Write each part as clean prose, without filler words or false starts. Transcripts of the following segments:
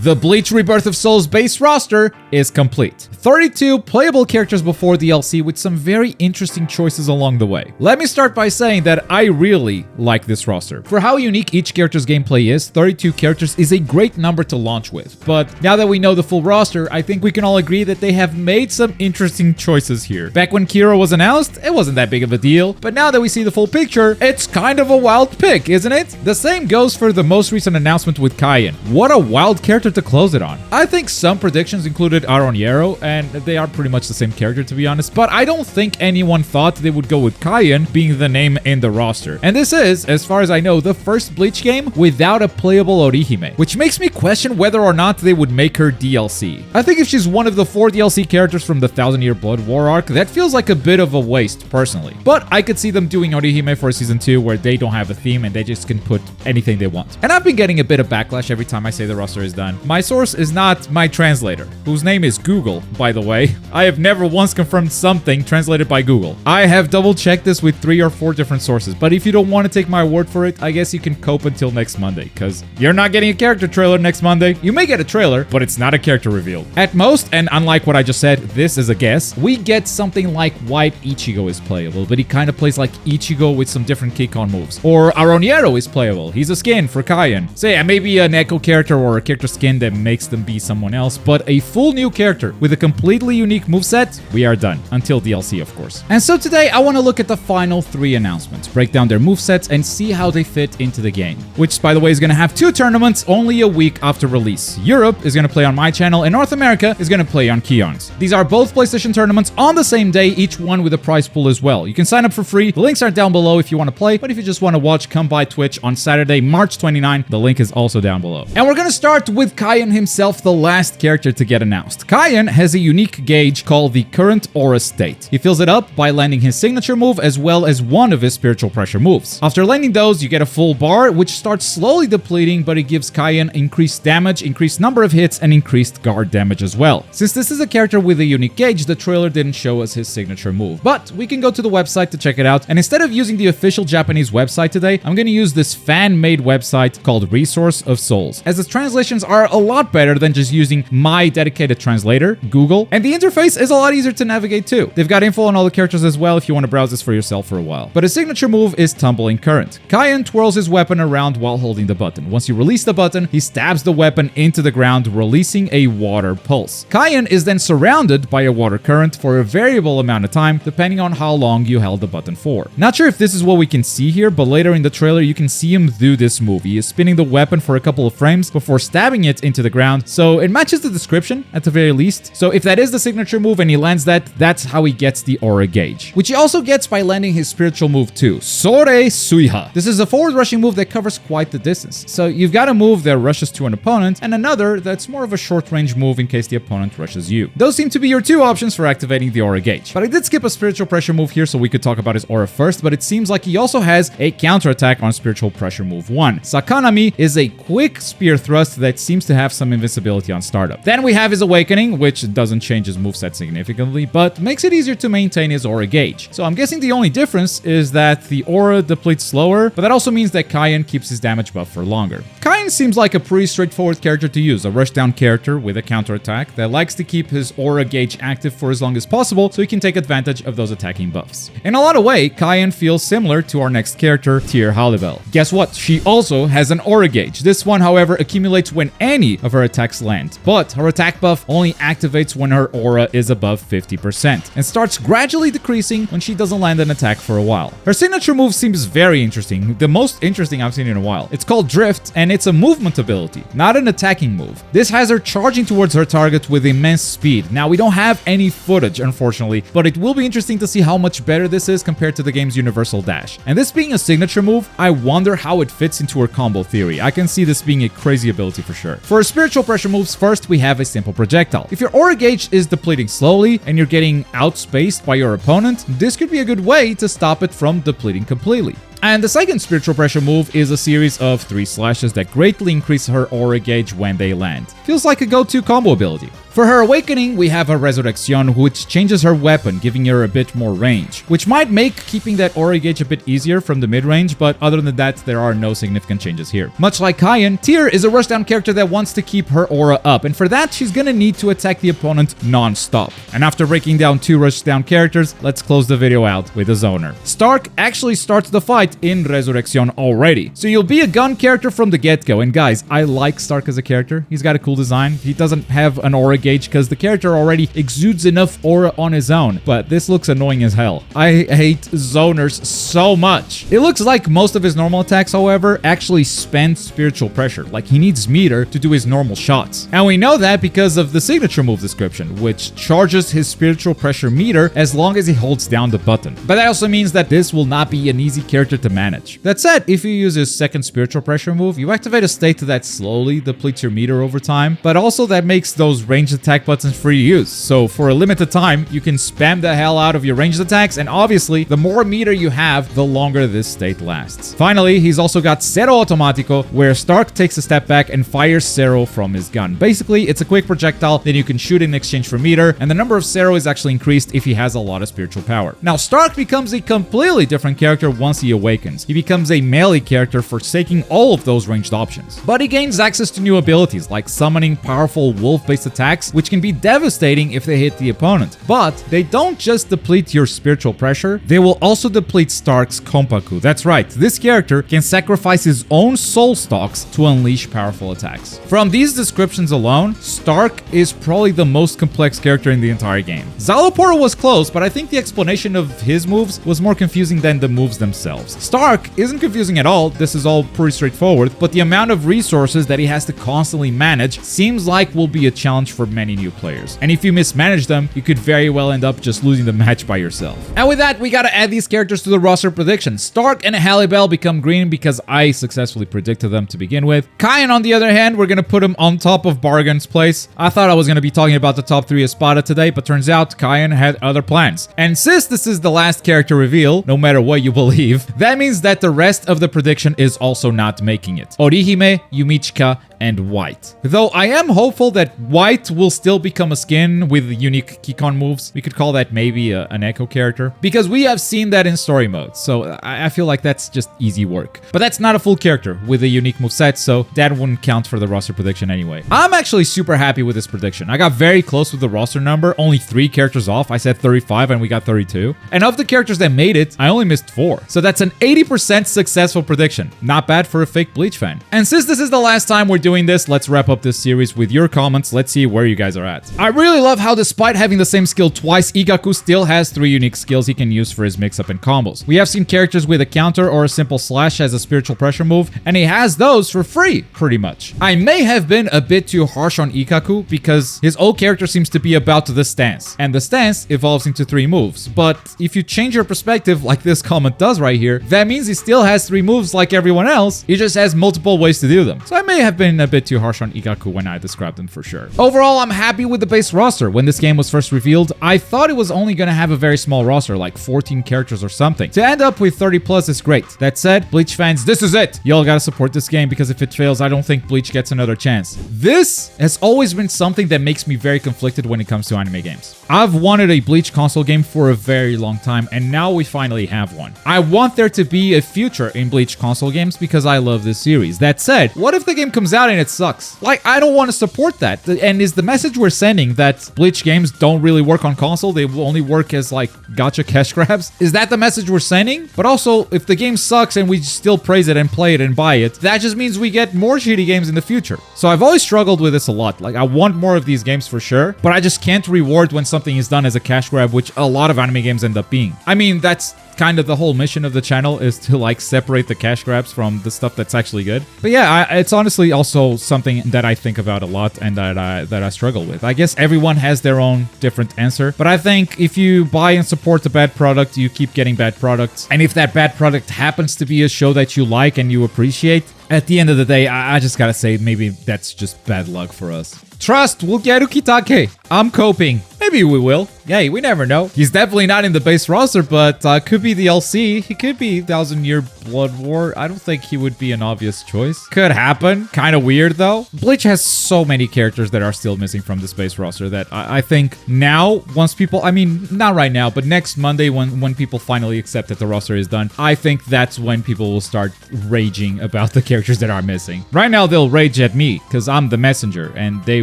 The Bleach Rebirth of Souls base roster is complete. 32 playable characters before DLC with some very interesting choices along the way. Let me start by saying that I really like this roster. For how unique each character's gameplay is, 32 characters is a great number to launch with. But now that we know the full roster, I think we can all agree that they have made some interesting choices here. Back when Kira was announced, it wasn't that big of a deal, but now that we see the full picture, it's kind of a wild pick, isn't it? The same goes for the most recent announcement with Kaien. What a wild character to close it on. I think some predictions included Aroniero, and they are pretty much the same character to be honest, but I don't think anyone thought they would go with Kaien being the name in the roster. And this is, as far as I know, the first Bleach game without a playable Orihime, which makes me question whether or not they would make her DLC. I think if she's one of the 4 DLC characters from the 1000-Year Blood War arc, that feels like a bit of a waste, personally. But I could see them doing Orihime for Season 2 where they don't have a theme and they just can put anything they want. And I've been getting a bit of backlash every time I say the roster is done. My source is not my translator, whose name is Google, by the way. I have never once confirmed something translated by Google. I have double-checked this with 3 or 4 different sources, but if you don't want to take my word for it, I guess you can cope until next Monday, because you're not getting a character trailer next Monday. You may get a trailer, but it's not a character reveal. At most, and unlike what I just said, this is a guess, we get something like White Ichigo is playable, but he kind of plays like Ichigo with some different kick-on moves. Or Aroniero is playable. He's a skin for Kaien. So yeah, maybe an Echo character or a character skin that makes them be someone else, but a full new character with a completely unique moveset, we are done. Until DLC, of course. And so today, I want to look at the final 3 announcements, break down their movesets, and see how they fit into the game. Which, by the way, is going to have 2 tournaments only a week after release. Europe is going to play on my channel, and North America is going to play on Keon's. These are both PlayStation tournaments on the same day, each one with a prize pool as well. You can sign up for free. The links are down below if you want to play, but if you just want to watch, come by Twitch on Saturday, March 29. The link is also down below. And we're going to start with Kaien himself, the last character to get announced. Kaien has a unique gauge called the Current Aura State. He fills it up by landing his signature move as well as one of his spiritual pressure moves. After landing those, you get a full bar, which starts slowly depleting, but it gives Kaien increased damage, increased number of hits, and increased guard damage as well. Since this is a character with a unique gauge, the trailer didn't show us his signature move, but we can go to the website to check it out, and instead of using the official Japanese website today, I'm going to use this fan-made website called Resource of Souls, as the translations are a lot better than just using my dedicated translator, Google, and the interface is a lot easier to navigate too. They've got info on all the characters as well if you want to browse this for yourself for a while. But his signature move is Tumbling Current. Kaien twirls his weapon around while holding the button. Once you release the button, he stabs the weapon into the ground, releasing a water pulse. Kaien is then surrounded by a water current for a variable amount of time, depending on how long you held the button for. Not sure if this is what we can see here, but later in the trailer you can see him do this move. He is spinning the weapon for a couple of frames before stabbing it into the ground, so it matches the description at the very least. So if that is the signature move and he lands that, that's how he gets the aura gauge, which he also gets by landing his spiritual move too, Sore Suiha. This is a forward rushing move that covers quite the distance. So you've got a move that rushes to an opponent and another that's more of a short range move in case the opponent rushes you. Those seem to be your 2 options for activating the aura gauge. But I did skip a spiritual pressure move here so we could talk about his aura first, but it seems like he also has a counterattack on spiritual pressure move 1. Sakanami is a quick spear thrust that seems to have some invincibility on startup. Then we have his awakening, which doesn't change his moveset significantly, but makes it easier to maintain his aura gauge. So I'm guessing the only difference is that the aura depletes slower, but that also means that Kaien keeps his damage buff for longer. Kaien seems like a pretty straightforward character to use, a rushdown character with a counterattack that likes to keep his aura gauge active for as long as possible so he can take advantage of those attacking buffs. In a lot of ways, Kaien feels similar to our next character, Tyr Halibel. Guess what? She also has an aura gauge. This one, however, accumulates when any of her attacks land, but her attack buff only activates when her aura is above 50% and starts gradually decreasing when she doesn't land an attack for a while. Her signature move seems very interesting, the most interesting I've seen in a while. It's called Drift, and it's a movement ability, not an attacking move. This has her charging towards her target with immense speed. Now, we don't have any footage, unfortunately, but it will be interesting to see how much better this is compared to the game's universal dash. And this being a signature move, I wonder how it fits into her combo theory. I can see this being a crazy ability for sure. For her spiritual pressure moves, first we have a simple projectile. If your aura gauge is depleting slowly and you're getting outspaced by your opponent, this could be a good way to stop it from depleting completely. And the second spiritual pressure move is a series of 3 slashes that greatly increase her aura gauge when they land. Feels like a go-to combo ability. For her awakening, we have a Resurrection, which changes her weapon, giving her a bit more range, which might make keeping that aura gauge a bit easier from the mid-range, but other than that, there are no significant changes here. Much like Kaien, Tyr is a rushdown character that wants to keep her aura up, and for that, she's gonna need to attack the opponent non-stop. And after breaking down 2 rushdown characters, let's close the video out with a zoner. Stark actually starts the fight in Resurrection already, so you'll be a gun character from the get-go, and guys, I like Stark as a character. He's got a cool design. He doesn't have an aura gauge because the character already exudes enough aura on his own, but this looks annoying as hell. I hate zoners so much. It looks like most of his normal attacks, however, actually spend spiritual pressure, like he needs meter to do his normal shots. And we know that because of the signature move description, which charges his spiritual pressure meter as long as he holds down the button. But that also means that this will not be an easy character to manage. That said, if you use his second spiritual pressure move, you activate a state that slowly depletes your meter over time, but also that makes those ranged attack buttons free to use. So for a limited time, you can spam the hell out of your ranged attacks, and obviously, the more meter you have, the longer this state lasts. Finally, he's also got Zero Automatico, where Stark takes a step back and fires Zero from his gun. Basically, it's a quick projectile that you can shoot in exchange for meter, and the number of Zero is actually increased if he has a lot of spiritual power. Now, Stark becomes a completely different character once he awakens. He becomes a melee character, forsaking all of those ranged options. But he gains access to new abilities, like summoning powerful wolf-based attacks, which can be devastating if they hit the opponent. But they don't just deplete your spiritual pressure, they will also deplete Stark's Kompaku. That's right, this character can sacrifice his own soul stocks to unleash powerful attacks. From these descriptions alone, Stark is probably the most complex character in the entire game. Zaloporo was close, but I think the explanation of his moves was more confusing than the moves themselves. Stark isn't confusing at all, this is all pretty straightforward, but the amount of resources that he has to constantly manage seems like will be a challenge for many new players. And if you mismanage them, you could very well end up just losing the match by yourself. And with that, we gotta add these characters to the roster prediction. Stark and Halle Bell become green because I successfully predicted them to begin with. Kaien, on the other hand, we're gonna put him on top of Bargain's place. I thought I was gonna be talking about the top 3 Espada today, but turns out Kaien had other plans. And since this is the last character reveal, no matter what you believe, that means that the rest of the prediction is also not making it. Orihime, Yumichika, and White. Though I am hopeful that White will still become a skin with unique Kikon moves. We could call that maybe an Echo character, because we have seen that in story mode, so I feel like that's just easy work. But that's not a full character with a unique moveset, so that wouldn't count for the roster prediction anyway. I'm actually super happy with this prediction. I got very close with the roster number, only 3 characters off. I said 35 and we got 32. And of the characters that made it, I only missed 4. So that's an 80% successful prediction. Not bad for a fake Bleach fan. And since this is the last time we're doing this, let's wrap up this series with your comments. Let's see where you guys are at. I really love how despite having the same skill twice, Ikkaku still has 3 unique skills he can use for his mix-up and combos. We have seen characters with a counter or a simple slash as a spiritual pressure move, and he has those for free, pretty much. I may have been a bit too harsh on Ikkaku because his old character seems to be about the stance, and the stance evolves into 3 moves. But if you change your perspective like this comment does right here, that means he still has 3 moves like everyone else, he just has multiple ways to do them. So I may have been a bit too harsh on Ikkaku when I described them for sure. Overall, I'm happy with the base roster. When this game was first revealed, I thought it was only gonna have a very small roster, like 14 characters or something. To end up with 30 plus is great. That said, Bleach fans, this is it! Y'all gotta support this game because if it fails, I don't think Bleach gets another chance. This has always been something that makes me very conflicted when it comes to anime games. I've wanted a Bleach console game for a very long time, and now we finally have one. I want there to be a future in Bleach console games because I love this series. That said, what if the game comes out and it sucks? Like, I don't want to support that. And is the message we're sending that Bleach games don't really work on console? They will only work as, like, gacha cash grabs? Is that the message we're sending? But also, if the game sucks and we still praise it and play it and buy it, that just means we get more shitty games in the future. So I've always struggled with this a lot. Like, I want more of these games for sure, but I just can't reward when something is done as a cash grab, which a lot of anime games end up being. I mean, that's kind of the whole mission of the channel, is to like separate the cash grabs from the stuff that's actually good. But yeah, it's honestly also something that I think about a lot and that I struggle with. I guess everyone has their own different answer, but I think if you buy and support a bad product, you keep getting bad products. And if that bad product happens to be a show that you like and you appreciate, at the end of the day, I just gotta say, maybe that's just bad luck for us. Trust, we'll get Ukitake. I'm coping. Maybe we will. Yay, we never know. He's definitely not in the base roster, but could be the LC. He could be 1000-Year Blood War. I don't think he would be an obvious choice. Could happen. Kind of weird, though. Bleach has so many characters that are still missing from this base roster that I think now, once people... I mean, not right now, but next Monday when people finally accept that the roster is done, I think that's when people will start raging about the characters that are missing. Right now, they'll rage at me because I'm the messenger and they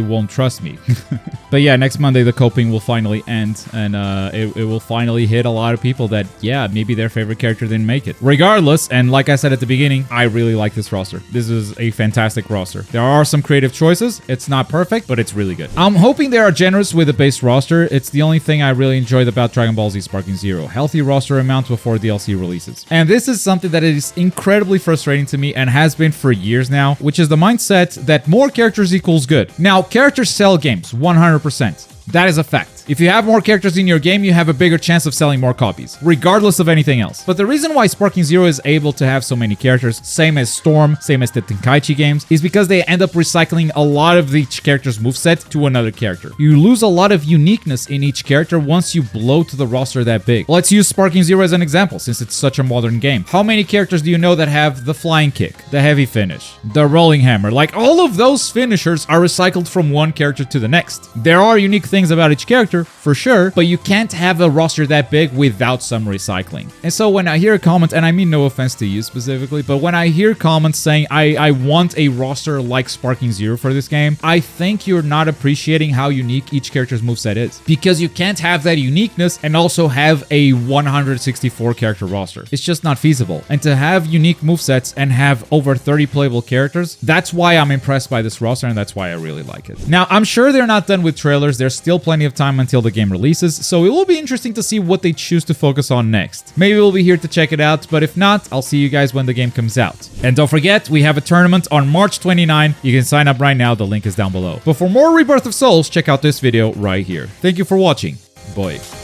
won't trust me. But yeah, next Monday, the coping will finally end, and it will finally hit a lot of people that, yeah, maybe their favorite character didn't make it. Regardless, and like I said at the beginning, I really like this roster. This is a fantastic roster. There are some creative choices. It's not perfect, but it's really good. I'm hoping they are generous with the base roster. It's the only thing I really enjoyed about Dragon Ball Z Sparking Zero. Healthy roster amount before DLC releases. And this is something that is incredibly frustrating to me and has been for years now, which is the mindset that more characters equals good. Now, characters sell games, 100%. That is a fact. If you have more characters in your game, you have a bigger chance of selling more copies, regardless of anything else. But the reason why Sparking Zero is able to have so many characters, same as Storm, same as the Tenkaichi games, is because they end up recycling a lot of each character's moveset to another character. You lose a lot of uniqueness in each character once you blow to the roster that big. Let's use Sparking Zero as an example, since it's such a modern game. How many characters do you know that have the flying kick, the heavy finish, the rolling hammer? Like, all of those finishers are recycled from one character to the next. There are unique things about each character, for sure, but you can't have a roster that big without some recycling. And so when I hear a comment, and I mean no offense to you specifically, but when I hear comments saying I want a roster like Sparking Zero for this game, I think you're not appreciating how unique each character's moveset is. Because you can't have that uniqueness and also have a 164 character roster. It's just not feasible. And to have unique movesets and have over 30 playable characters, that's why I'm impressed by this roster, and that's why I really like it. Now, I'm sure they're not done with trailers. There's still plenty of time until the game releases, so it will be interesting to see what they choose to focus on next. Maybe we'll be here to check it out, but if not, I'll see you guys when the game comes out. And don't forget, we have a tournament on March 29. You can sign up right now, the link is down below. But for more Rebirth of Souls, check out this video right here. Thank you for watching. Bye.